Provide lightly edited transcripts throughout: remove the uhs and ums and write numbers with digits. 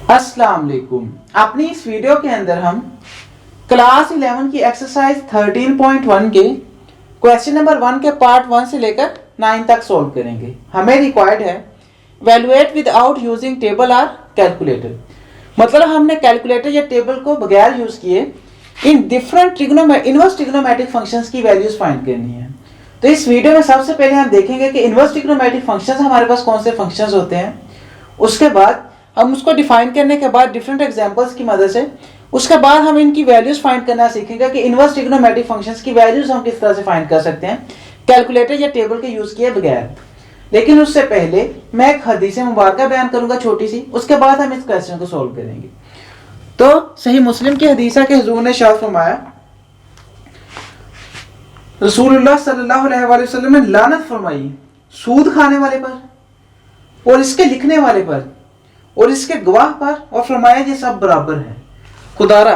अस्सलाम वालेकुम। अपनी इस वीडियो के अंदर हम क्लास 11 की एक्सरसाइज 13.1 के क्वेश्चन नंबर 1 के पार्ट 1 से लेकर 9 तक सॉल्व करेंगे। हमें रिक्वायर्ड है वैल्यूएट विदाउट यूजिंग टेबल और कैलकुलेटर, मतलब हमने कैलकुलेटर या टेबल को बगैर यूज किए in different inverse trigonometric functions की वैल्यूज फाइंड करनी है। तो इस वीडियो में सबसे पहले हम देखेंगे कि इनवर्स ट्रिग्नोमेट्रिक फंक्शंस हमारे पास कौन से फंक्शंस होते हैं। उसके बाद हम उसको डिफाइन करने के बाद डिफरेंट एग्जांपल्स की मदद से उसके बाद हम इनकी वैल्यूज फाइंड करना सीखेंगे कि इनवर्स ट्रिग्नोमेट्रिक फंक्शंस की वैल्यूज हम किस तरह से फाइंड कर सकते हैं कैलकुलेटर या टेबल के यूज किए बगैर। लेकिन उससे पहले मैं एक हदीस मुबारक बयान करूंगा छोटी सी, उसके बाद हम इस क्वेश्चन को सोल्व करेंगे। तो सही मुस्लिम की हदीस है कि हुजूर ने इरशाद फरमाया, रसूलुल्लाह सल्लल्लाहु अलैहि वसल्लम ने लानत फरमाई सूद खाने वाले पर और इसके लिखने वाले पर और इसके गवाह पर, और फरमाया ये सब बराबर है। खुदारा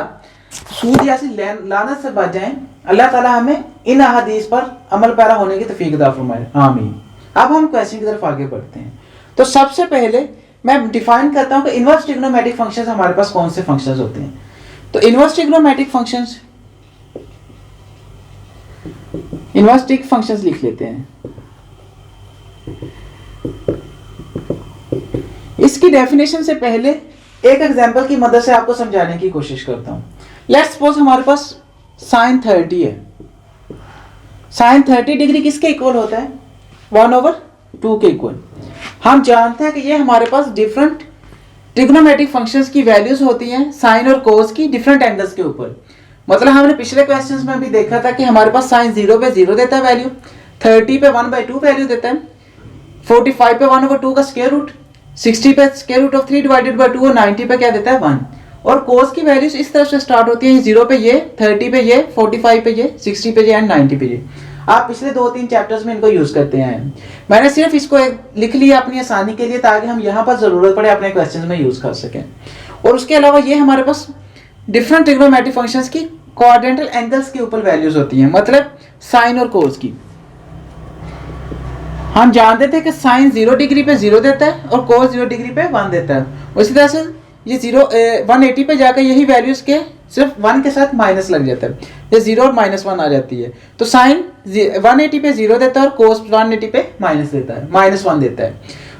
सूद या लानत से बच जाएं, अल्लाह ताला हमें इन अहादीस पर अमल पैरा होने की तौफीक अता फरमाए, आमीन। अब हम क्वेश्चन की तरफ आगे बढ़ते हैं। तो सबसे पहले मैं डिफाइन करता हूं कि इनवर्स ट्रिग्नोमेट्रिक फंक्शंस हमारे पास कौन से फंक्शंस होते हैं। तो इनवर्स ट्रिग्नोमेट्रिक फंक्शंस लिख लेते हैं। इसकी डेफिनेशन से पहले एक एग्जांपल की मदद से आपको समझाने की कोशिश करता हूं। लेट्स सपोज हमारे पास साइन 30 है। साइन 30 डिग्री किसके इक्वल होता है? 1/2 के इक्वल। हम जानते हैं कि ये हमारे पास डिफरेंट ट्रिग्नोमेट्रिक फंक्शंस की वैल्यूज होती हैं साइन और कोस की डिफरेंट एंगल्स के ऊपर। मतलब हमने पिछले क्वेश्चंस में भी देखा था कि हमारे पास साइन 0 पे 0 देता है वैल्यू, 30 पे 1/2 वैल्यू देता है, 45 पे 1/2 का स्क्वायर रूट, 60 पे square root of 3 divided by 2 और 90 पे क्या देता है 1। और कोस की वैल्यूज इस तरफ से स्टार्ट होती है, 0 पे ये, 30 पे ये, 45 पे ये, 60 पे ये एंड 90 पे ये। आप पिछले 2-3 चैप्टर्स में इनको यूज करते हैं। मैंने सिर्फ इसको लिख लिया अपनी आसानी के लिए ताकि हम यहाँ पर जरूरत पड़े अपने क्वेश्चन में यूज कर सकें। और उसके अलावा ये हमारे पास डिफरेंट ट्रिग्नोमेट्रिक फंक्शंस की क्वाड्रेंटल एंगल्स के ऊपर वैल्यूज होती हैं, मतलब साइन और कोस की। हम जानते थे कि साइन 0 डिग्री पे 0 देता है और कोस 0 डिग्री पे 1 देता है। उसी तरह से ये 180 पे जाकर यही वैल्यूज के सिर्फ 1 के साथ माइनस लग जाता है, ये 0 और -1 आ जाती है। तो साइन 180 पे 0 देता है और कोस 180 पे -1 देता है।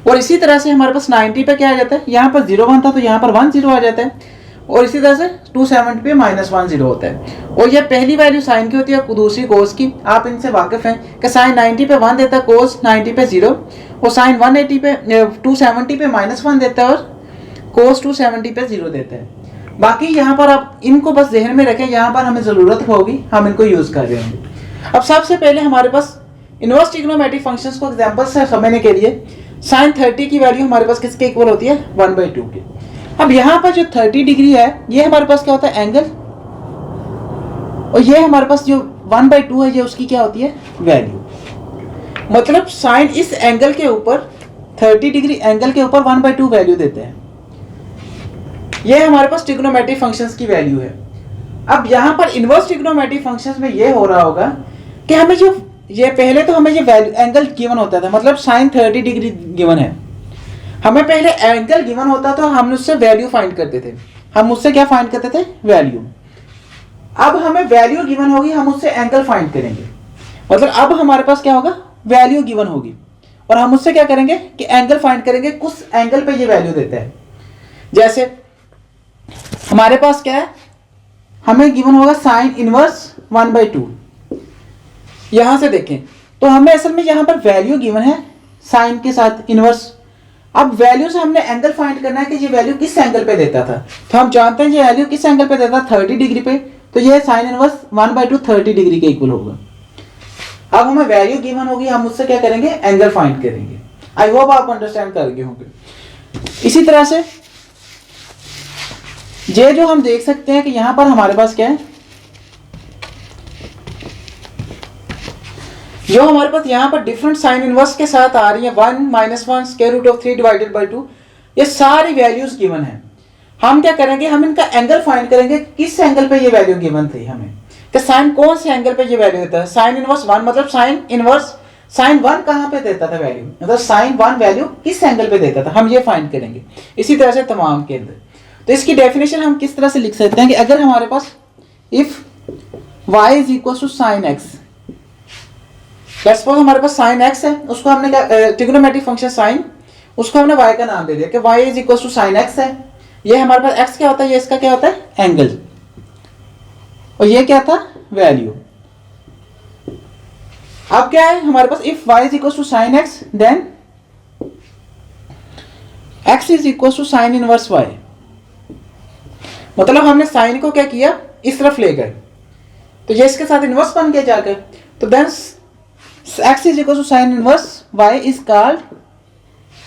और इसी तरह से हमारे पास 90 पे क्या आ जाता है, यहाँ पर 0 1 था तो यहाँ पर 1 0 आ जाता है। और इसी तरह से 270 पे -1 0 होता है। और ये पहली वैल्यू साइन की होती है और दूसरी कोस की। आप इनसे वाकिफ हैं कि साइन 90 पे 1 देता है, कोस 90 पे 0, और साइन 180 पे 270 पे -1 देता है और कोस 270 पे 0 देता है। बाकी यहाँ पर आप इनको बस ज़हन में रखें, यहाँ पर हमें ज़रूरत होगी हम इनको यूज़ कर रहे होंगे। अब सबसे पहले हमारे पास इनवर्स ट्रिग्नोमेट्रिक फंक्शंस को एग्जांपल से समझने के लिए साइन 30 की वैल्यू हमारे पास किसके इक्वल होती है? 1/2 के। अब यहाँ पर जो 30 डिग्री है ये हमारे पास क्या होता है? एंगल। और ये हमारे पास जो 1/2 है ये उसकी क्या होती है? वैल्यू। मतलब साइन इस एंगल के ऊपर 30 डिग्री एंगल के ऊपर 1/2 वैल्यू देते हैं। ये हमारे पास ट्रिग्नोमेट्रिक फंक्शंस की वैल्यू है। अब यहाँ पर इनवर्स ट्रिग्नोमेट्रिक फंक्शंस में ये हो रहा होगा कि हमें जो ये पहले तो हमें ये वैल्यू एंगल गिवन होता था, मतलब साइन 30 डिग्री गिवन है, हमें पहले एंगल गिवन होता तो हम उससे वैल्यू फाइंड करते थे। हम उससे क्या फाइंड करते थे? वैल्यू। अब हमें वैल्यू गिवन होगी, हम उससे एंगल फाइंड करेंगे। मतलब अब हमारे पास क्या होगा? वैल्यू गिवन होगी और हम उससे क्या करेंगे कि एंगल फाइंड करेंगे, कुछ एंगल पे ये वैल्यू देता है। जैसे हमारे पास क्या है, हमें गिवन होगा साइन इनवर्स 1/2। यहां से देखें तो हमें असल में यहां पर वैल्यू गिवन है साइन के साथ इनवर्स। अब वैल्यू से हमने एंगल फाइंड करना है कि ये वैल्यू किस एंगल पे देता था। तो हम जानते हैं ये वैल्यू किस एंगल पे देता था? 30 डिग्री पे। तो ये साइन इनवर्स 1/2 30 डिग्री के इक्वल होगा। अब हमें वैल्यू गिवन होगी, हम उससे क्या करेंगे? एंगल फाइंड करेंगे। आई होप आप अंडरस्टैंड कर गए होंगे। इसी तरह से ये जो हम देख सकते हैं कि यहां पर हमारे पास क्या है, जो हमारे पास यहाँ पर डिफरेंट साइन इनवर्स के साथ आ रही है, 1 -1 square root of 3 divided by 2, ये सारी वैल्यूज गिवन है। हम क्या करेंगे? हम इनका एंगल फाइंड करेंगे, किस एंगल पे ये वैल्यू गिवन थी हमें, कि साइन कौन से एंगल पे ये वैल्यू देता है। साइन इनवर्स 1 मतलब साइन इनवर्स साइन 1 कहां पे देता था वैल्यू, मतलब साइन 1 वैल्यू किस एंगल पे देता था, हम ये फाइंड करेंगे। इसी तरह से तमाम के अंदर तो इसकी डेफिनेशन हम किस तरह से लिख सकते हैं कि अगर हमारे पास if y is equal to sine x, let's suppose हमारे पास साइन एक्स है, उसको हमने क्या ट्रिग्नोमेट्रिक फंक्शन साइन, उसको हमने y का नाम दे दिया कि y is equal to sine x है। ये हमारे पास x क्या होता है, ये इसका क्या होता है एंगल, और ये क्या था वैल्यू। अब क्या है हमारे पास if y is equal to sine x then x is equal to sine inverse y, मतलब हमने साइन को क्या किया इस तरफ ले गए, तो ये इसके साथ इनवर्स बन के जाकर, तो then x is equal to sine inverse y is called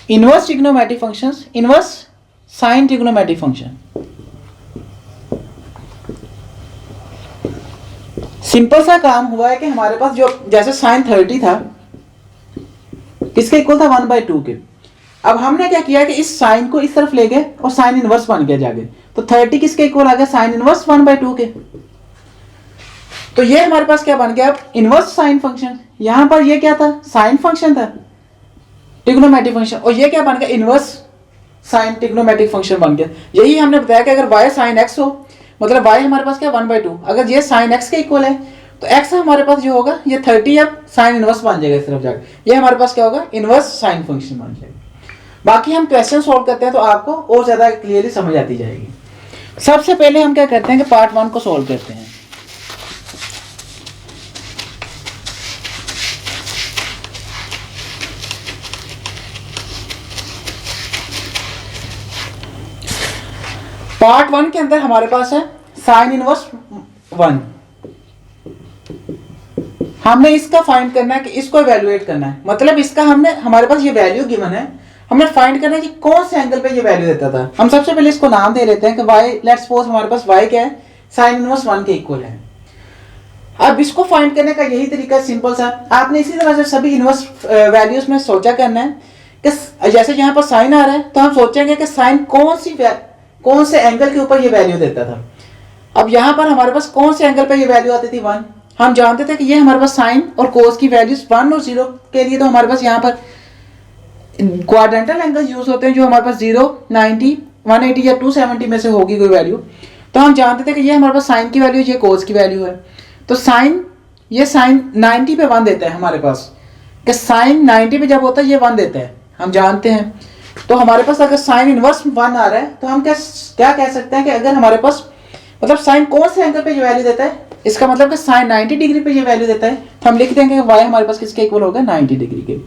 inverse trigonometric function, inverse sine trigonometric function. Simple सा काम हुआ है कि हमारे पास जो जैसे साइन 30 था किसके इक्वल था 1/2 के, अब हमने क्या किया कि इस साइन को इस तरफ ले गए और साइन इनवर्स बन गया जाके, तो 30 किसके इक्वल आ गया साइन इनवर्स 1/2 के। तो ये हमारे पास क्या बन गया अब इनवर्स साइन फंक्शन, यहां पर ये क्या था साइन फंक्शन था ट्रिग्नोमेट्रिक फंक्शन, और ये क्या बन गया इनवर्स साइन ट्रिग्नोमेट्रिक फंक्शन बन गया। यही हमने बताया कि अगर y साइन x हो मतलब y हमारे पास क्या 1/2, अगर ये साइन x के इक्वल है तो x हमारे पास जो होगा ये 30 अब साइन इनवर्स बन जाएगा इस तरफ जाकर, ये हमारे पास क्या होगा इनवर्स साइन फंक्शन बन जाएगा। बाकी हम क्वेश्चन सॉल्व करते हैं तो आपको और ज्यादा क्लियरली समझ आती जाएगी। सबसे पहले हम क्या करते हैं कि पार्ट 1 को सॉल्व करते हैं। पार्ट 1 के अंदर हमारे पास है साइन इनवर्स 1, हमने इसका फाइंड करना है कि इसको इवैल्यूएट करना है, मतलब इसका हमने हमारे पास ये वैल्यू गिवन है, हमने फाइंड करना है कि कौन से एंगल पे ये वैल्यू देता था। हम सबसे पहले इसको नाम दे लेते हैं कि y, लेट्स सपोज हमारे पास y क्या है साइन इनवर्स 1 के इक्वल है। अब इसको फाइंड करने का यही तरीका सिंपल सा, आपने इसी तरह से सभी इनवर्स वैल्यूज में सोचा करना है कि जैसे यहाँ पर साइन आ रहा है तो हम सोचेंगे कि साइन कौन से एंगल के ऊपर ये वैल्यू देता था। अब यहाँ पर हमारे पास कौन से एंगल पे ये वैल्यू आती थी 1, हम जानते थे कि ये हमारे पास साइन और कोस की वैल्यूज 1 और 0 के लिए तो हमारे पास यहाँ पर क्वाड्रेंटल एंगल यूज होते हैं जो हमारे पास 0, 90, 180 या 270 में से होगी कोई वैल्यू, तो हम जानते थे कि ये हमारे पास साइन की वैल्यू, ये कोस की वैल्यू है। तो साइन ये साइन 90 पे 1 देता है हमारे पास, कि साइन 90 पे जब होता है ये 1 देता है, हम जानते हैं। तो हमारे पास अगर साइन इनवर्स 1 आ रहा है तो हम क्या कह सकते हैं कि अगर हमारे पास मतलब साइन कौन से एंगल पे ये वैल्यू देता है, इसका मतलब कि साइन 90 डिग्री पे ये वैल्यू देता है, तो हम लिख देंगे कि y हमारे पास किसके इक्वल होगा 90 डिग्री के।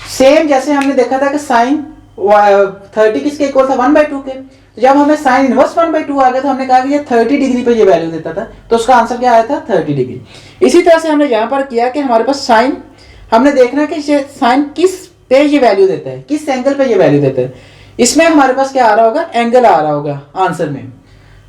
सेम जैसे हमने देखा था कि साइन 30 किसके इक्वल था 1/2 के, तो जब हमें साइन इनवर्स 1/2 आ गया तो हमने कहा कि ये 30 डिग्री पे ये वैल्यू देता था, तो उसका आंसर क्या आया था 30 डिग्री। इसी तरह से हमने यहाँ पर किया कि हमारे पास साइन, हमने देखना कि साइन किस पे ये वैल्यू देता है, किस एंगल पे ये वैल्यू देता है, इसमें हमारे पास क्या आ रहा होगा एंगल आ रहा होगा आंसर में।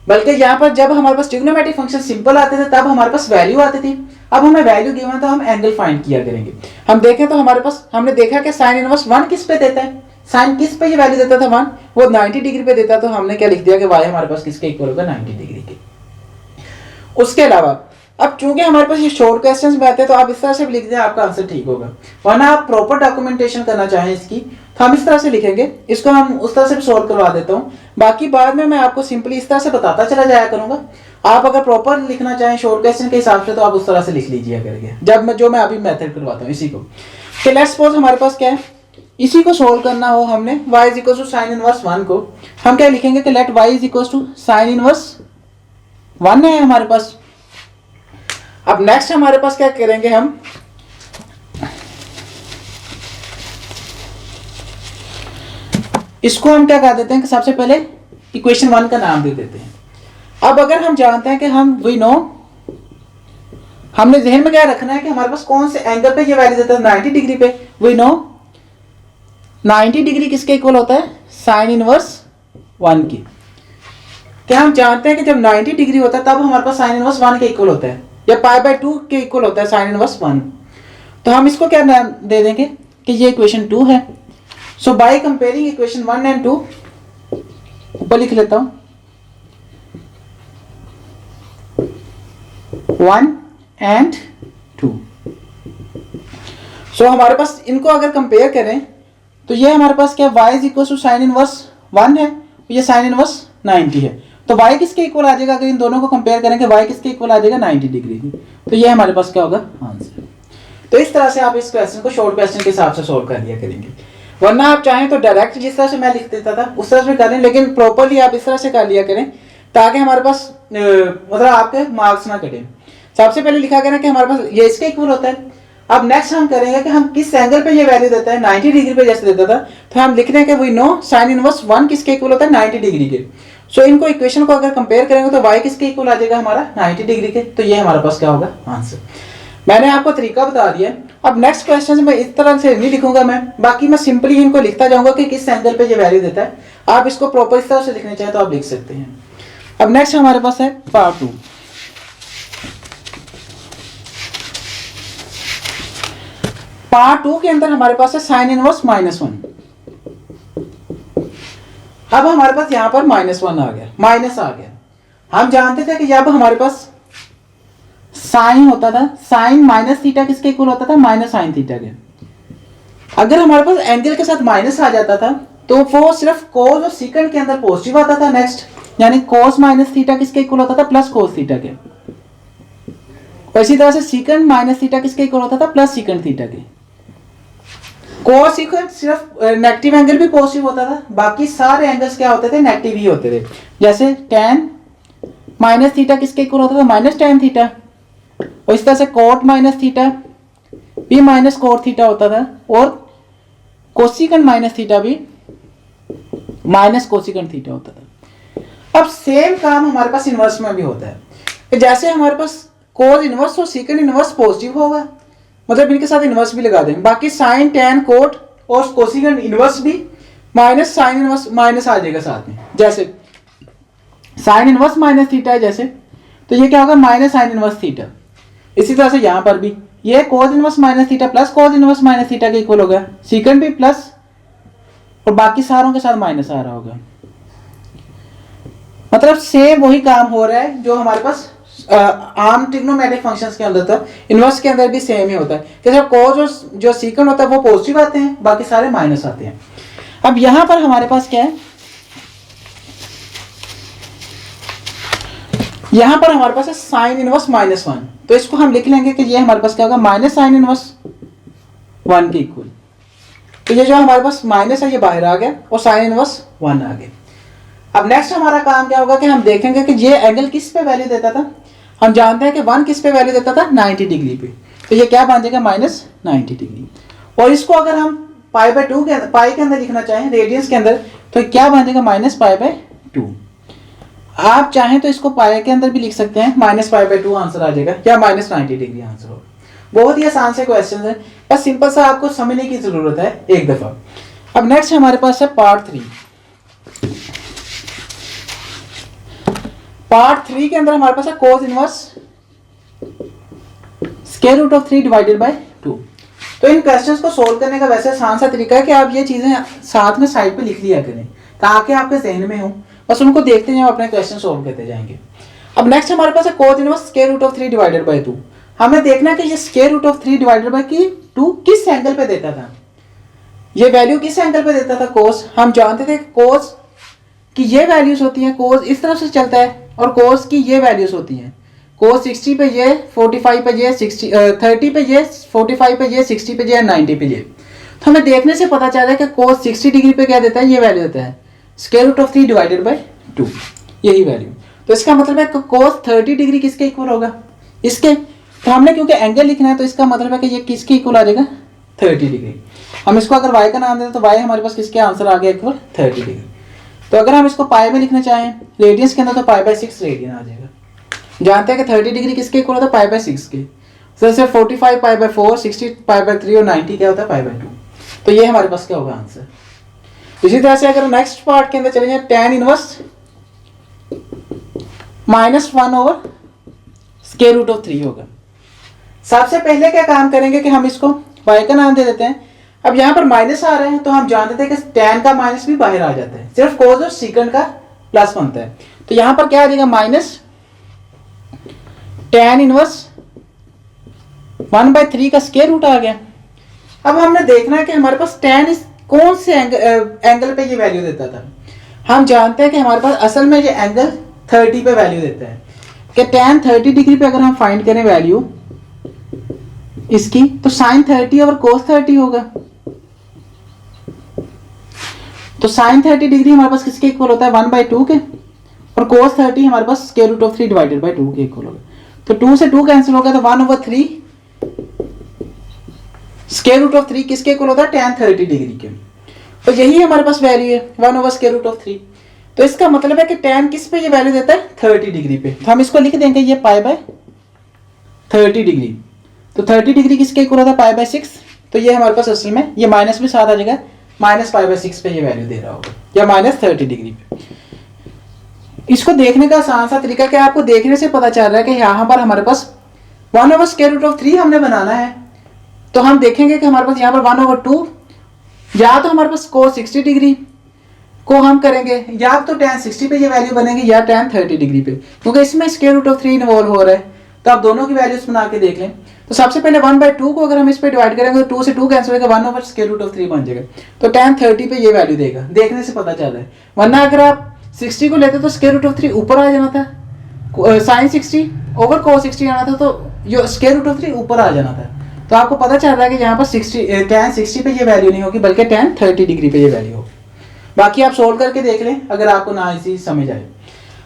बल्कि यहाँ पर जब हमारे पास ट्रिग्नोमेट्रिक फंक्शन सिंपल आते थे तब हमारे पास वैल्यू आती थी, अब हमें वैल्यू गिवन तो हम एंगल फाइंड किया करेंगे। हम देखें तो हमारे पास हमने देखा कि साइन इनवर्स 1 किस पे देता है, साइन किस पे ये वैल्यू देता था 1, वो 90 डिग्री पे देता, तो हमने क्या लिख दिया कि y हमारे पास किसके इक्वल होगा 90 डिग्री के। उसके अलावा अब चूंकि हमारे पास ये शॉर्ट क्वेश्चंस में आते हैं तो आप इस तरह से भी लिख दें, आपका आंसर ठीक होगा। वरना आप प्रॉपर डॉक्यूमेंटेशन करना चाहें इसकी तो हम इस तरह से लिखेंगे, इसको हम उस तरह से भी सॉल्व करवा देता हूँ। बाकी बाद में मैं आपको सिंपली इस तरह से बताता चला जाया करूंगा, आप अगर प्रॉपर लिखना चाहें शॉर्ट क्वेश्चन के हिसाब से तो आप उस तरह से लिख लीजिए करके, जब मैं अभी मेथड करवाता हूँ इसी को। तो लेट्स सपोज हमारे पास क्या है, इसी को सोल्व करना हो हमने y is equal to sine inverse 1 को, हम क्या लिखेंगे कि let y is equal to sine inverse 1 है हमारे पास। अब नेक्स्ट हमारे पास क्या करेंगे, हम इसको हम क्या कर देते हैं कि सबसे पहले इक्वेशन 1 का नाम दे देते हैं। अब अगर हम जानते हैं कि हम वी नो, हमने ज़हन में क्या रखना है कि हमारे पास कौन से एंगल पे ये वैल्यू देता है 90 डिग्री पे, वी नो 90 डिग्री किसके इक्वल होता है साइन इनवर्स 1 की। क्या हम जानते हैं कि जब 90 डिग्री होता है तब हमारे पास साइन इनवर्स 1 के इक्वल होता है, या π/2 के इक्वल होता है साइन इनवर्स 1। तो हम इसको क्या नाम दे देंगे कि ये इक्वेशन 2 है। सो बाय कंपेयरिंग इक्वेशन 1 एंड 2, ऊपर लिख लेता हूं 1 एंड 2। सो हमारे पास इनको अगर कंपेयर करें तो ये हमारे पास क्या y is equal to sine inverse 1 है, ये साइन इनवर्स 90 है, तो y किसके इक्वल आ जाएगा? अगर इन दोनों को कंपेयर करेंगे y किसके इक्वल आ जाएगा? 90 डिग्री की। तो ये हमारे पास क्या होगा? आंसर। तो इस तरह से आप इस क्वेश्चन को शॉर्ट क्वेश्चन के हिसाब से सोल्व कर लिया करेंगे, वरना आप चाहें तो डायरेक्ट जिस तरह से मैं लिख देता था उस तरह से करें, लेकिन प्रॉपरली आप इस तरह से कर लिया करें ताकि हमारे पास मतलब आपके मार्क्स ना कटें। सबसे पहले लिखा करें कि हमारे पास ये इसके इक्वल होता है। अब नेक्स्ट हम करेंगे कि हम किस एंगल पे ये वैल्यू देता है, 90 डिग्री पे जैसे देता था, तो हम लिख रहे हैं कि वी नो साइन इनवर्स 1 किसके इक्वल होता है? 90 डिग्री के। सो इनको इक्वेशन को अगर कंपेयर करेंगे तो y किसके इक्वल आ जाएगा? हमारा 90 डिग्री के। तो ये हमारे पास क्या होगा? आंसर। मैंने आपको तरीका बता दिया। अब नेक्स्ट क्वेश्चन में इस तरह से नहीं लिखूंगा मैं, बाकी मैं सिंपली इनको लिखता जाऊंगा कि किस एंगल पे ये वैल्यू देता है। आप इसको प्रॉपर इस तरह से लिखना चाहें तो आप लिख सकते हैं। अब नेक्स्ट हमारे पास है पार्ट 2। पार्ट 2 के अंदर हमारे पास है साइन इनवर्स -1। अब हमारे पास यहां पर -1 आ गया, माइनस आ गया। हम जानते थे कि जब हमारे पास साइन होता था, साइन माइनस थीटा किसके इक्वल होता था? माइनस साइन थीटा के। अगर हमारे पास एंगल के साथ माइनस आ जाता था तो वो सिर्फ कोस और सीकेंड के अंदर पॉजिटिव आता था। नेक्स्ट यानी कोस माइनस थीटा किसके इक्वल होता था? प्लस कोस थीटा के। और इसी तरह से सीकेंड माइनस थीटा किसके इक्वल होता था? प्लस सीकेंड थीटा के। कोस सीकेंड सिर्फ नेगेटिव एंगल भी पॉजिटिव होता था, बाकी सारे एंगल्स क्या होते थे? नेगेटिव ही होते थे। जैसे tan माइनस थीटा किसके इक्वल होता था? Minus tan theta. और इस तरह से कोट माइनस थीटा भी माइनस कोट थीटा होता था, और कोसिकेंड माइनस थीटा भी माइनस कोसिकेंड थीटा होता था। अब सेम काम हमारे पास इनवर्स में भी होता है कि जैसे हमारे पास कोस इनवर्स और सीकेंड इनवर्स पॉजिटिव होगा, मतलब इनके साथ इनवर्स भी लगा देंगे, बाकी साइन टैन कोट और कोसिकेंड इनवर्स भी माइनस साइन इनवर्स माइनस आ जाएगा साथ में। जैसे साइन इनवर्स माइनस थीटा है जैसे, तो ये क्या होगा? Minus sine inverse theta. इसी तरह से यहां पर भी ये cos inverse minus theta plus cos inverse minus theta के इक्वल होगा, सीकेंड भी प्लस और बाकी सारों के साथ माइनस आ रहा होगा। मतलब सेम वही काम हो रहा है जो हमारे पास आम ट्रिग्नोमेट्रिक फंक्शंस के अंदर था, इनवर्स के अंदर भी सेम ही होता है कि जब कोस और जो सीकेंड होता है वो पॉजिटिव आते हैं, बाकी सारे माइनस आते हैं। अब यहां पर हमारे पास क्या है? यहां पर हमारे पास है साइन इनवर्स -1, तो इसको हम लिख लेंगे कि ये हमारे पास क्या होगा? माइनस साइन इनवर्स 1 के इक्वल। तो ये जो हमारे पास माइनस है ये बाहर आ गया और साइन इनवर्स 1 आ गया। अब नेक्स्ट हमारा काम क्या होगा कि हम देखेंगे कि ये एंगल किस पे वैल्यू देता था। हम जानते हैं कि 1 किस पे वैल्यू देता था? 90 डिग्री पे। तो ये क्या बन जाएगा? -90 डिग्री। और इसको अगर हम π/2 के पाई के अंदर लिखना चाहें, रेडियंस के अंदर, तो क्या बन जाएगा? -π/2। आप चाहें तो इसको पाई के अंदर भी लिख सकते हैं, -π/2 आंसर आ जाएगा, या -90 डिग्री आंसर होगा। बहुत ही आसान से क्वेश्चन है, बस सिंपल सा आपको समझने की जरूरत है एक दफा। अब नेक्स्ट हमारे पास है पार्ट 3। पार्ट 3 के अंदर हमारे पास है cos inverse square root of 3 divided by 2। तो इन क्वेश्चंस को सोल्व करने का वैसे आसान सा तरीका है कि आप ये चीजें साथ में साइड पे लिख लिया करें ताकि आपके जहन में हो, बस उनको देखते जाओ, अपने क्वेश्चन सोल्व करते जाएंगे। अब नेक्स्ट हमारे पास है cos inverse square root of 3 divided by 2। हमें देखना है कि ये square root of 3 divided by 2 किस एंगल पे देता था, ये वैल्यू किस एंगल पे देता था? कोस। हम जानते थे कोस की ये वैल्यूज होती हैं, कोस इस तरफ से चलता है, और कोस की ये वैल्यूज होती हैं। कोस 60 पे ये, 45 पे ये, 30 पे ये, 45 पे ये, 60 पे ये, 90 पे ये। तो हमें देखने से पता चल रहा है कि कोस 60 डिग्री पे क्या देता है? ये वैल्यू देता है square root of 3 divided by 2, यही वैल्यू। तो इसका मतलब है कोस 30 डिग्री किसके इक्वल होगा? इसके। तो हमने क्योंकि एंगल लिखना है तो इसका मतलब है कि ये किसके इक्वल आ जाएगा? 30 डिग्री। हम इसको अगर y का नाम दें तो y हमारे पास किसके आंसर आ गया? Equal 30 degree. तो अगर हम इसको पाई में लिखना चाहें रेडियंस के अंदर तो π/6 रेडियन आ जाएगा। जानते हैं कि 30 डिग्री किसके इक्वल होता है? π/6 के। जैसे 45 π/4, 60 π/3 और 90 क्या होता है? π/2। तो ये हमारे पास क्या होगा? आंसर। इसी तरह से अगर नेक्स्ट पार्ट के अंदर चले जाए, tan inverse -1 over square root of 3 होगा। सबसे पहले क्या काम करेंगे कि हम इसको y का नाम दे देते हैं। अब यहाँ पर माइनस आ रहे हैं तो हम जानते थे कि tan का माइनस भी बाहर आ जाता है, सिर्फ कोस और सीकेंड का प्लस बनता है। तो यहाँ पर क्या आ जाएगा? माइनस tan इनवर्स 1/3 का स्क्वायर रूट आ गया। अब हमने देखना है कि हमारे पास tan कौन से एंगल पे ये वैल्यू देता था। हम जानते हैं कि हमारे पास असल में ये एंगल 30 पे वैल्यू देता है कि tan 30 डिग्री पे अगर हम फाइंड करें वैल्यू इसकी तो sin 30 और cos 30 होगा। तो sin 30 डिग्री हमारे पास किसके इक्वल होता है 1/2 के, और cos 30 हमारे पास square root of 3 divided by 2 के इक्वल होगा। तो 2 से 2 कैंसिल होगा तो 1/3 स्क्वायर रूट ऑफ 3 किसके इक्वल होता है tan 30 डिग्री के। तो यही हमारे पास वैल्यू है 1/√3। तो इसका मतलब है कि tan किस पे ये वैल्यू देता है 30 डिग्री पे। तो हम इसको लिख देंगे ये π/30 डिग्री। तो 30 डिग्री किसके इक्वल होता है π/6। तो ये हमारे पास असल में ये माइनस भी साथ आ जाएगा, -π/6 पे ये वैल्यू दे रहा होगा या -30 डिग्री पे। इसको देखने का आसान सा तरीका क्या, आपको देखने से पता चल रहा है कि यहाँ पर हमारे पास 1/√3 हमने बनाना है। तो हम देखेंगे कि हमारे पास यहाँ पर 1/2 या तो हमारे पास cos 60 डिग्री को हम करेंगे या तो tan 60 पे ये वैल्यू बनेगी या tan 30 डिग्री पे, क्योंकि इसमें स्क्वायर रूट ऑफ 3 इन्वॉल्व हो रहा है। तो आप दोनों की वैल्यूज बना के देख लें। तो सबसे पहले 1/2 को अगर हम इस पे डिवाइड करेंगे तो 2 से 2 कैंसिल होगा 1/√3 बन जाएगा। तो tan 30 पे ये वैल्यू देगा, देखने से पता चल रहा है। वरना अगर आप 60 को लेते तो स्क्वायर रूट ऑफ 3 ऊपर आ जाना था, sin 60 ओवर cos 60 आना था, तो ये स्क्वायर रूट ऑफ 3 ऊपर आ जाना था। तो आपको पता चल रहा है कि यहाँ पर tan 60 पे ये वैल्यू नहीं होगी बल्कि tan 30 डिग्री पे ये वैल्यू होगी। बाकी आप सोल्व करके देख लें अगर आपको ना इसी समझ आए।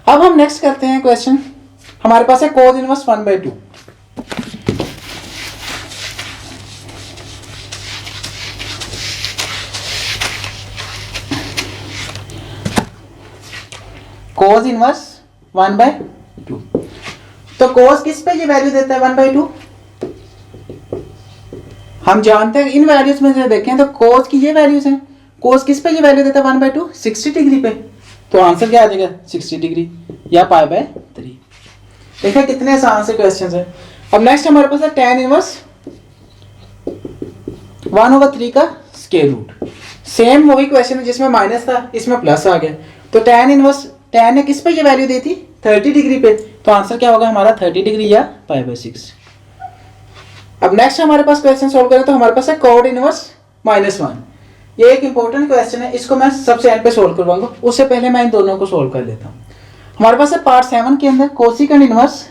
अब हम नेक्स्ट करते हैं क्वेश्चन। हमारे पास है cos इनवर्स 1/2। cos inverse 1/2। तो cos किस पे ये वैल्यू देता है 1/2। हम जानते हैं इन वैल्यूज में से देखें तो cos की ये वैल्यूज हैं। cos किस पे ये वैल्यू देता है 1/2 60 डिग्री पे। तो आंसर क्या आ जाएगा 60 डिग्री या π/3। देखिए कितने आसान से क्वेश्चंस हैं। अब नेक्स्ट हमारे पास है tan इनवर्स 1/3 का स्क्वायर रूट। सेम वही क्वेश्चन है जिसमें माइनस था, इसमें प्लस आ गया। तो tan इनवर्स tan ने किस पे ये वैल्यू दी थी 30 डिग्री पे। तो आंसर क्या होगा हमारा 30 डिग्री या π/6। अब नेक्स्ट हमारे पास क्वेश्चन सोल्व करें तो हमारे पास है cot इनवर्स -1। ये एक इंपॉर्टेंट क्वेश्चन है, इसको मैं सबसे एंड पे सोल्व करवाऊंगा। उससे पहले मैं इन दोनों को सोल्व कर लेता हूँ। हमारे पास है पार्ट 7 के अंदर कोसिकेंड इनवर्स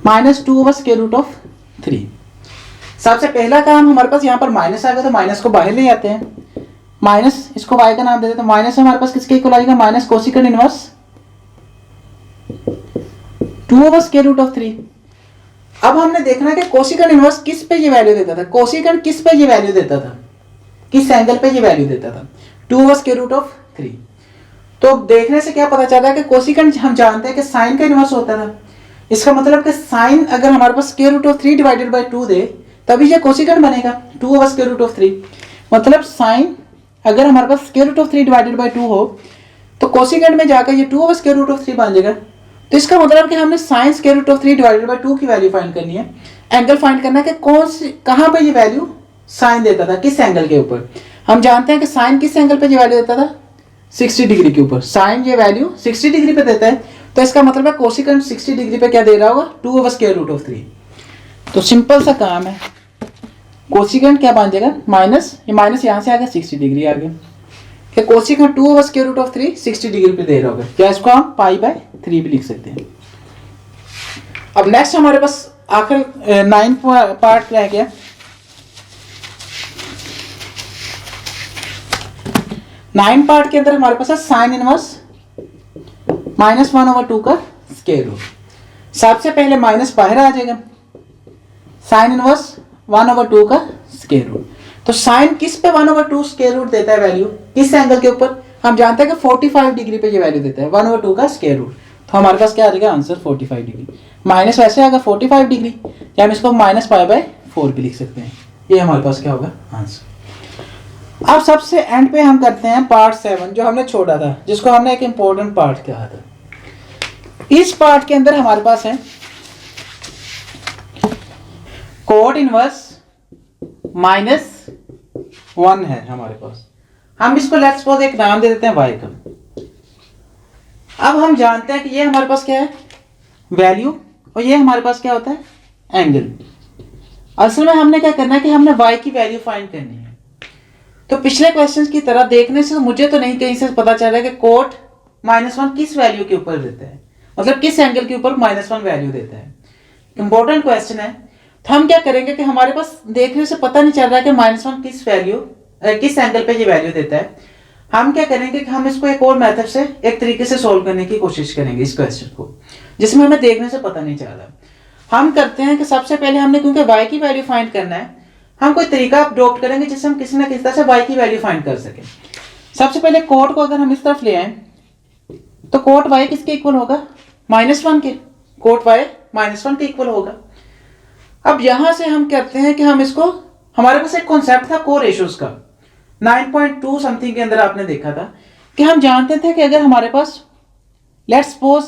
-2/√3। सबसे पहला काम हमारे पास यहाँ पर माइनस आ गया तो माइनस को बाहर ले आते हैं। माइनस इसको y का नाम दे देते हैं। माइनस हमारे पास किसके इक्वल आएगा माइनस कोसिकेंड इनवर्स 2/√3। अब हमने देखना कि कोसिकेंड इनवर्स किस पे ये वैल्यू देता था। कोसिकेंड किस पे ये वैल्यू देता था, किस एंगल पे ये वैल्यू देता था 2/√3। तो देखने से क्या पता चल रहा है कि कोसिकेंड हम जानते हैं कि साइन का इनवर्स होता था। इसका मतलब कि साइन अगर हमारे पास √3 डिवाइडेड बाय 2 दे तभी ये कोसिकेंड बनेगा 2/√3। मतलब साइन अगर हमारे पास √3 डिवाइडेड बाय 2 हो तो कोसिकेंड में जाकर ये 2/√3 बन जाएगा। तो इसका मतलब कि हमने साइन √3 डिवाइडेड बाय 2 की वैल्यू फाइंड करनी है। एंगल फाइंड करना है कि कौन सी कहाँ पे ये वैल्यू साइन देता था, किस एंगल के ऊपर। हम जानते हैं कि साइन किस एंगल पे ये वैल्यू देता था 60 डिग्री के ऊपर। साइन ये वैल्यू 60 डिग्री पे देता है। तो इसका मतलब है कोसिकेंड 60 डिग्री पे क्या दे रहा होगा 2/√3। तो सिंपल सा काम है। कोसिकेंड क्या बन जाएगा माइनस, ये माइनस यहाँ से आ गया 60 डिग्री आ गया कि कोसिकेंड 2/√3 60 डिग्री पे दे रहा होगा। क्या इसको हम π/3 भी लिख सकते हैं। अब नेक्स्ट हमारे पास आखिर 9 पार्ट रह गया। 9 पार्ट के अंदर हमारे पास है साइन इनवर्स -1/2 का स्क्वायर रूट। सबसे पहले माइनस बाहर आ जाएगा, साइन इनवर्स 1/2 का स्क्वायर रूट। तो साइन किस पे 1/2 स्क्वायर रूट देता है वैल्यू, किस एंगल के ऊपर। हम जानते हैं कि 45 डिग्री पे ये वैल्यू देता है 1/2 का स्क्वायर रूट। तो हमारे पास क्या आ जाएगा आंसर 45 डिग्री। माइनस वैसे आएगा 45 डिग्री या हम इसको -π/4 भी लिख सकते हैं। ये हमारे पास क्या होगा आंसर। अब सबसे एंड पे हम करते हैं पार्ट 7 जो हमने छोड़ा था, जिसको हमने एक इंपॉर्टेंट पार्ट कहा था। इस पार्ट के अंदर हमारे पास है कोट इनवर्स -1 है हमारे पास। हम इसको लेट्स सपोज एक नाम दे देते हैं y का। अब हम जानते हैं कि ये हमारे पास क्या है वैल्यू और ये हमारे पास क्या होता है एंगल। असल में हमने क्या करना है कि हमने y की वैल्यू फाइंड करनी है। तो पिछले क्वेश्चन की तरह देखने से मुझे तो नहीं कहीं से पता चल रहा है कि कोट -1 किस वैल्यू के ऊपर देता है, मतलब किस एंगल के ऊपर -1 वैल्यू देता है। इंपॉर्टेंट क्वेश्चन है। तो हम क्या करेंगे कि हमारे पास देखने से पता नहीं चल रहा है कि -1 किस वैल्यू किस एंगल पे ये वैल्यू देता है। हम क्या करेंगे कि हम इसको एक और मेथड से एक तरीके से सोल्व करने की कोशिश करेंगे इस क्वेश्चन को, जिसमें हमें देखने से पता नहीं चल रहा। हम करते हैं कि सबसे पहले हमने, क्योंकि y की वैल्यू फाइंड करना है, हम कोई तरीका अडॉप्ट करेंगे जिससे हम किसी ना किसी तरह से y की वैल्यू फाइंड कर सकें। सबसे पहले कोट को अगर हम इस तरफ ले आए तो कोट y किसके इक्वल होगा, -1 के। कोट y -1 के इक्वल होगा। अब यहां से हम कहते हैं कि हम इसको, हमारे पास एक कॉन्सेप्ट था को रेशियोज का, 9.2 समथिंग के अंदर आपने देखा था कि हम जानते थे कि अगर हमारे पास लेट्स सपोज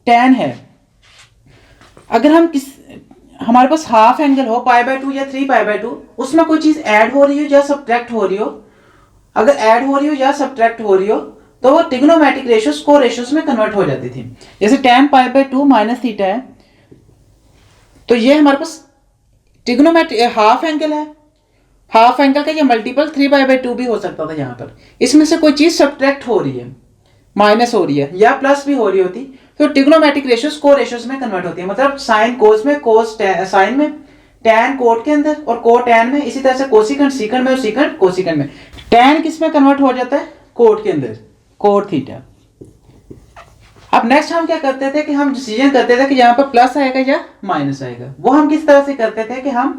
tan है, अगर हम हमारे पास हाफ एंगल हो π/2 या 3π/2, उसमें कोई चीज ऐड हो रही हो या सब्ट्रैक्ट हो रही हो, अगर ऐड हो रही हो या सब्ट्रैक्ट हो रही हो तो वो ट्रिग्नोमेट्रिक रेशियोज को रेशियोज में कन्वर्ट हो जाती थी। जैसे tan π/2 माइनस थीटा है, तो ये हमारे पास ट्रिग्नोमेट्रिक हाफ एंगल है, हाफ एंगल का ये मल्टीपल 3π/2 भी हो सकता था। यहाँ पर इसमें से कोई चीज सब्ट्रैक्ट हो रही है, माइनस हो रही है या प्लस भी हो रही होती, तो ट्रिग्नोमेट्रिक रेशियोज को रेशियोज में कन्वर्ट होती है। मतलब साइन कोस में, कोस साइन में, टैन कोट के अंदर और कोट टैन में, इसी तरह से कोसिकेंट सीकेंट में और सीकेंट कोसिकेंट में। टैन किस में कन्वर्ट हो जाता है, कोट के अंदर, कोट थीटा। अब नेक्स्ट हम क्या करते थे कि हम डिसीजन करते थे कि यहाँ पर प्लस आएगा या माइनस आएगा। वो हम किस तरह से करते थे कि हम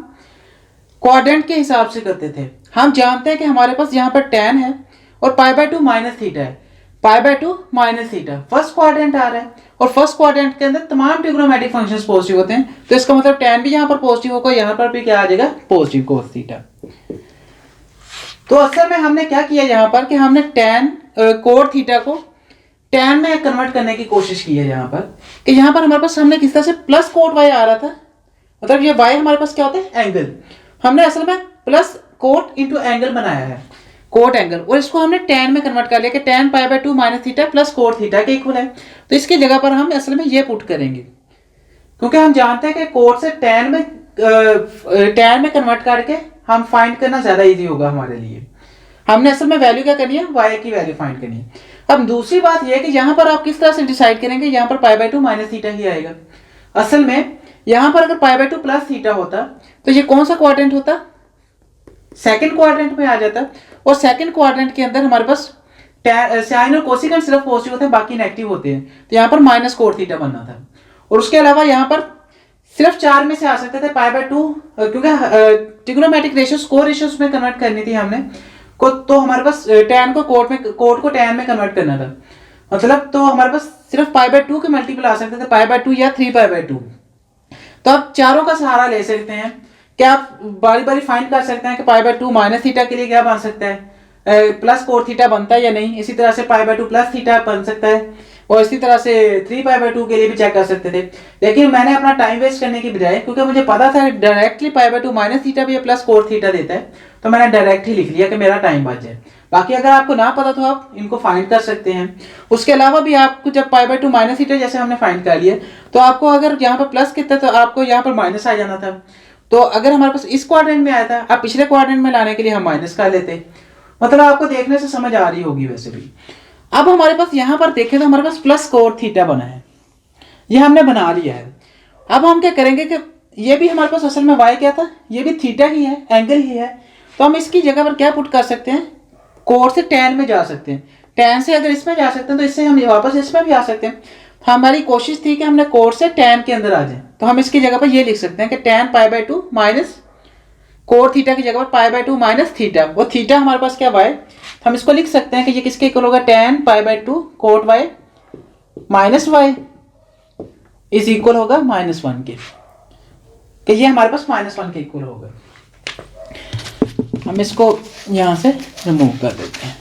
क्वाड्रेंट के हिसाब से करते थे। हम जानते हैं कि हमारे पास यहाँ पर टैन है और π/2 माइनस थीटा है, π/2 माइनस थीटा फर्स्ट क्वाड्रेंट आ रहा है, और फर्स्ट क्वाड्रेंट के अंदर तमाम ट्रिग्नोमेट्रिक फंक्शंस पॉजिटिव होते हैं, तो इसका मतलब टैन भी यहाँ पर पॉजिटिव होगा, यहाँ पर भी क्या आ जाएगा, पॉजिटिव कोस थीटा। तो असल में हमने क्या किया यहाँ पर कि हमने टैन कोट थीटा को टैन में कन्वर्ट करने की कोशिश की है यहाँ पर, कि यहाँ पर हमारे पास हमने किस तरह से प्लस कोट y आ रहा था, मतलब ये y हमारे पास क्या होता है, एंगल। हमने असल में प्लस कोट इंटू एंगल बनाया है, कोट एंगल, और इसको हमने टैन में कन्वर्ट कर लिया कि tan π/2 minus theta plus cot theta के इक्वल है। तो इसकी जगह पर हम असल में ये पुट करेंगे, क्योंकि हम जानते हैं कि कोट से टैन में कन्वर्ट करके हम फाइंड करना ज्यादा इजी होगा हमारे लिए। हमने असल में वैल्यू क्या करनी है, y की वैल्यू फाइंड करनी है। अब दूसरी बात यह है कि यहाँ पर आप किस तरह से डिसाइड करेंगे, यहाँ पर π/2 माइनस थीटा ही आएगा। असल में यहाँ पर अगर π/2 प्लस थीटा होता तो ये कौन सा क्वाड्रेंट होता, सेकंड क्वाड्रेंट में आ जाता, और सेकंड क्वाड्रेंट के अंदर हमारे पास साइन और कोसिकेंट सिर्फ पॉजिटिव होते हैं, बाकी नेगेटिव होते हैं, तो यहाँ पर माइनस कोट थीटा बनना था। और उसके अलावा यहाँ पर सिर्फ 4 में से आ सकते थे π/2, क्योंकि ट्रिग्नोमेट्रिक रेशियोज को रेशियोज में कन्वर्ट करनी थी हमने को, तो हमारे पास टैन को कोट में, कोट को टैन में कन्वर्ट करना था, मतलब तो हमारे पास सिर्फ π/2 के मल्टीपल आ सकते थे, π/2 या 3π/2। तो आप चारों का सहारा ले सकते हैं, क्या आप बारी बारी फाइंड कर सकते हैं कि π/2 माइनस थीटा के लिए क्या बन सकता है, प्लस कोट थीटा बनता है या नहीं। इसी तरह से π/2 प्लस थीटा बन सकता है, और इसी तरह से 3π/2 के लिए भी चेक कर सकते थे। लेकिन मैंने अपना टाइम वेस्ट करने की बजाय, क्योंकि मुझे पता था डायरेक्टली π/2 माइनस थीटा भी प्लस कोट थीटा देता है, तो मैंने डायरेक्ट ही लिख लिया कि मेरा टाइम बच जाए। बाकी अगर आपको ना पता तो आप इनको फाइंड कर सकते हैं। उसके अलावा भी आपको जब π/2 माइनस थीटा जैसे हमने फाइंड कर लिया, तो आपको अगर यहाँ पर प्लस कितना तो आपको यहाँ पर माइनस आ जाना था। तो अगर हमारे पास इस क्वाड्रेंट में आया था, अब पिछले क्वाड्रेंट में लाने के लिए हम माइनस कर लेते। मतलब आपको देखने से समझ आ रही होगी वैसे भी। अब हमारे पास यहाँ पर देखें तो हमारे पास प्लस कोट थीटा बना है, ये हमने बना लिया है। अब हम क्या करेंगे कि ये भी हमारे पास असल में y क्या था, ये भी थीटा ही है, एंगल ही है, तो हम इसकी जगह पर क्या पुट कर सकते हैं, कोट से टैन में जा सकते हैं। टैन से अगर इसमें जा सकते हैं तो इससे हम वापस इसमें भी आ सकते हैं। हमारी कोशिश थी कि हमने कोट से टैन के अंदर आ जाए, तो हम इसकी जगह पर ये लिख सकते हैं कि टैन π/2 माइनस कोट थीटा की जगह पर π/2 माइनस थीटा, वो थीटा हमारे पास क्या y, हम इसको लिख सकते हैं कि ये किसके इक्वल होगा, tan π/2 cot y minus y is equal होगा -1 के, कि ये हमारे पास -1 के इक्वल होगा। हम इसको यहां से रिमूव कर देते हैं।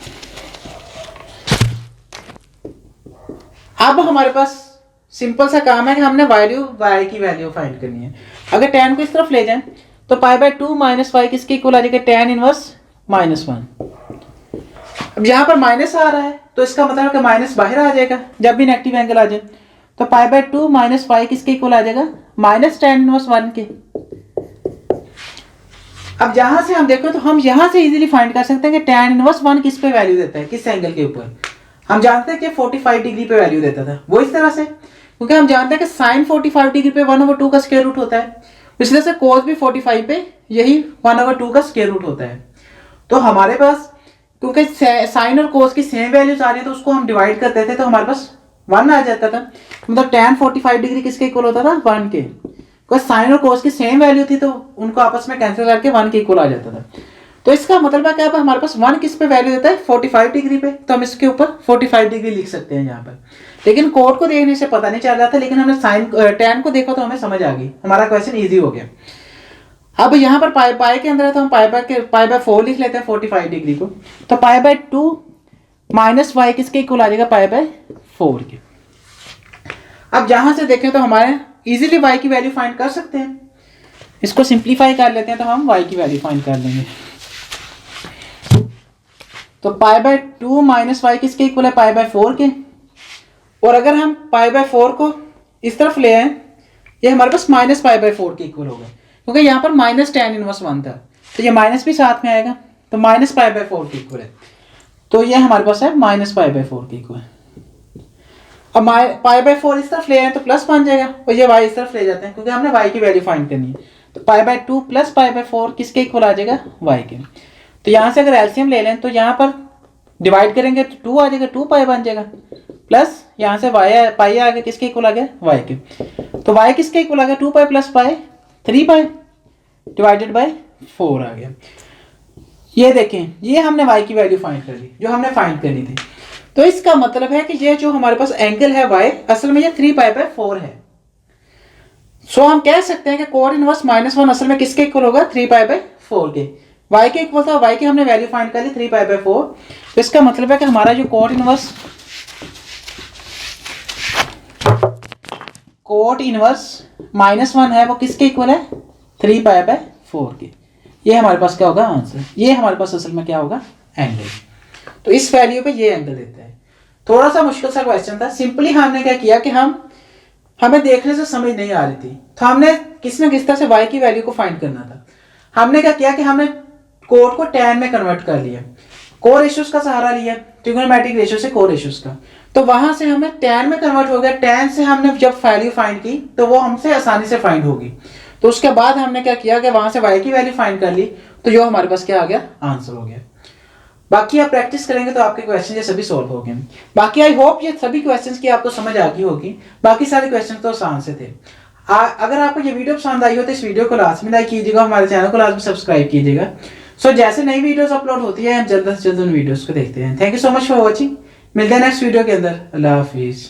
अब हमारे पास सिंपल सा काम है कि हमने वैल्यू y की वैल्यू फाइंड करनी है। अगर टैन को इस तरफ ले जाएं तो π/2 माइनस y किसके इक्वल आ जाएगा, टैन इनवर्स -1। अब यहाँ पर माइनस आ रहा है तो इसका मतलब कि माइनस बाहर आ जाएगा जब भी नेगेटिव एंगल आ जाए, तो π/2 माइनस y किसके इक्वल आ जाएगा, माइनस टैन इनवर्स 1 के। अब जहां से हम देखो तो हम यहां से इजीली फाइंड कर सकते हैं कि tan इनवर्स 1 किस पे वैल्यू देता है, किस एंगल के ऊपर। हम जानते हैं कि 45 डिग्री पे वैल्यू देता था, वो इस तरह से, क्योंकि हम जानते हैं कि sin 45 डिग्री पे 1/2 का स्क्वायर रूट होता है, इसी तरह से cos भी 45 पे यही 1/2 का स्क्वायर रूट होता है। तो हमारे पास क्योंकि साइन और cos की सेम वैल्यूज आ रही है तो उसको हम डिवाइड करते थे तो हमारे पास 1 आ जाता था। मतलब tan 45 डिग्री किसके इक्वल होता था, 1 के, क्योंकि साइन और cos की सेम वैल्यू थी तो उनको आपस में कैंसिल करके 1 के इक्वल आ जाता था। तो इसका मतलब है कि अब हमारे पास 1 किस पे वैल्यू देता है, 45 डिग्री पे, तो हम इसके ऊपर 45 डिग्री लिख सकते हैं यहाँ पर। लेकिन कोड को देखने से पता नहीं चल रहा था, लेकिन हमने साइन tan को देखा तो हमें समझ आ गई, हमारा क्वेश्चन ईजी हो गया। अब यहाँ पर पाई के अंदर है तो हम पाई बाय 4 लिख लेते हैं 45 डिग्री को, तो पाई बाय 2 माइनस वाई किसके इक्वल आ जाएगा, पाई बाय 4 के। अब जहां से देखें तो हमारे इजीली y की वैल्यू फाइंड कर सकते हैं, इसको सिंप्लीफाई कर लेते हैं तो हम y की वैल्यू फाइंड कर लेंगे। तो पाई बाय 2 माइनस वाई किसके इक्वल है, पाई बाय 4 के। और अगर हम पाई बाय 4 को इस तरफ ले आए, ये हमारे पास माइनस पाई बाय 4 के इक्वल होगा, क्योंकि यहाँ पर माइनस tan इनवर्स 1 था तो ये माइनस भी साथ में आएगा, तो माइनस पाई बाय 4 के इक्वल है, तो ये हमारे पास है माइनस पाई बाय 4 के इक्वल। अब पाई बाय 4 इस तरफ ले आए तो प्लस बन जाएगा, और ये y इस तरफ ले जाते हैं क्योंकि हमने y की वैल्यू फाइंड करनी है। तो pi by 2 plus pi by 4 किसके इक्वल आ जाएगा, y के। तो यहाँ से अगर एलसीएम ले लें तो यहाँ पर डिवाइड करेंगे तो 2 आ जाएगा, 2 पाई बन जाएगा, प्लस यहाँ से पाई आ गया, किसके इक्वल आ गया, y के। तो y किसके इक्वल आ गया, 2 pi plus pi 3 pi divided by 4 आ गया। ये देखें, ये हमने y की वैल्यू फाइंड कर ली जो हमने फाइंड करनी थी। तो इसका मतलब है कि ये जो हमारे पास एंगल है y, असल में ये 3 पाई बाय 4 है। सो हम कह सकते हैं कि कोड इनवर्स -1 असल में किसके इक्वल होगा, 3 पाई बाय 4 के। y के इक्वल था, y की हमने वैल्यू फाइंड कर ली 3 पाई बाय 4। तो इसका मतलब है कि हमारा जो कोड इनवर्स -1 है वो किसके इक्वल है, 3 पाई बाय 4 के। ये हमारे पास क्या होगा, आंसर। ये हमारे पास असल में क्या होगा, एंगल। तो इस वैल्यू पे ये एंगल देता है। थोड़ा सा मुश्किल सा क्वेश्चन था, सिंपली हमने क्या किया कि हमें देखने से समझ नहीं आ रही थी तो हमने किस न किस तरह से y की वैल्यू को फाइंड करना था। हमने क्या किया कि हमने कोड को tan में कन्वर्ट कर लिया, को रेशियोज का सहारा लिया, ट्रिग्नोमेट्रिक रेशियो से को रेशियोज का, तो वहां से हमें tan में कन्वर्ट हो गया। tan से हमने जब वैल्यू फाइंड की तो वो हमसे आसानी से फाइंड होगी। तो उसके बाद हमने क्या किया कि वहां से y की वैल्यू फाइंड कर ली, तो जो हमारे पास क्या आ गया, आंसर हो गया। बाकी आप प्रैक्टिस करेंगे तो आपके क्वेश्चन ये सभी सॉल्व हो गए। बाकी आई होप ये सभी क्वेश्चंस की आपको समझ आ गई होगी। बाकी सारे क्वेश्चन तो आसान से थे। अगर आपको ये वीडियो पसंद आई हो तो इस वीडियो को लाजमी लाइक कीजिएगा, हमारे चैनल को लाजमी सब्सक्राइब कीजिएगा। सो जैसे नई वीडियोस अपलोड होती है हम जल्द से जल्द उन वीडियोस को देखते हैं। Thank you so much for watching. मिलते हैं नेक्स्ट वीडियो के अंदर। अल्लाह हाफिज़।